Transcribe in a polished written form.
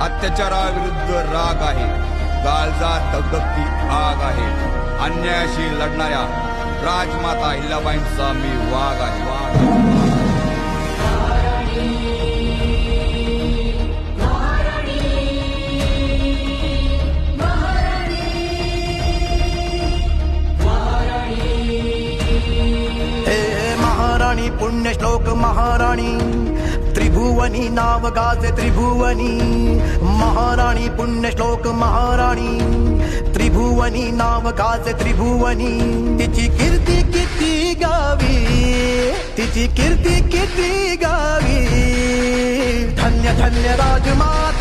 अत्याचाराविरुद्ध राग आहे, काळजा धगधगती आग आहे. अन्यायाशी लढणाऱ्या राजमाता अहिल्याबाईंचा मी वाघ आहे. महाराणी पुण्यश्लोक महाराणी, त्रिभुवनी नाव गाजे त्रिभुवनी. महाराणी पुण्यश्लोक महाराणी, त्रिभुवनी नाव गाजे त्रिभुवनी. तिची कीर्ती किती गावी, तिची कीर्ती किती गावी. धन्य धन्य राजमाता.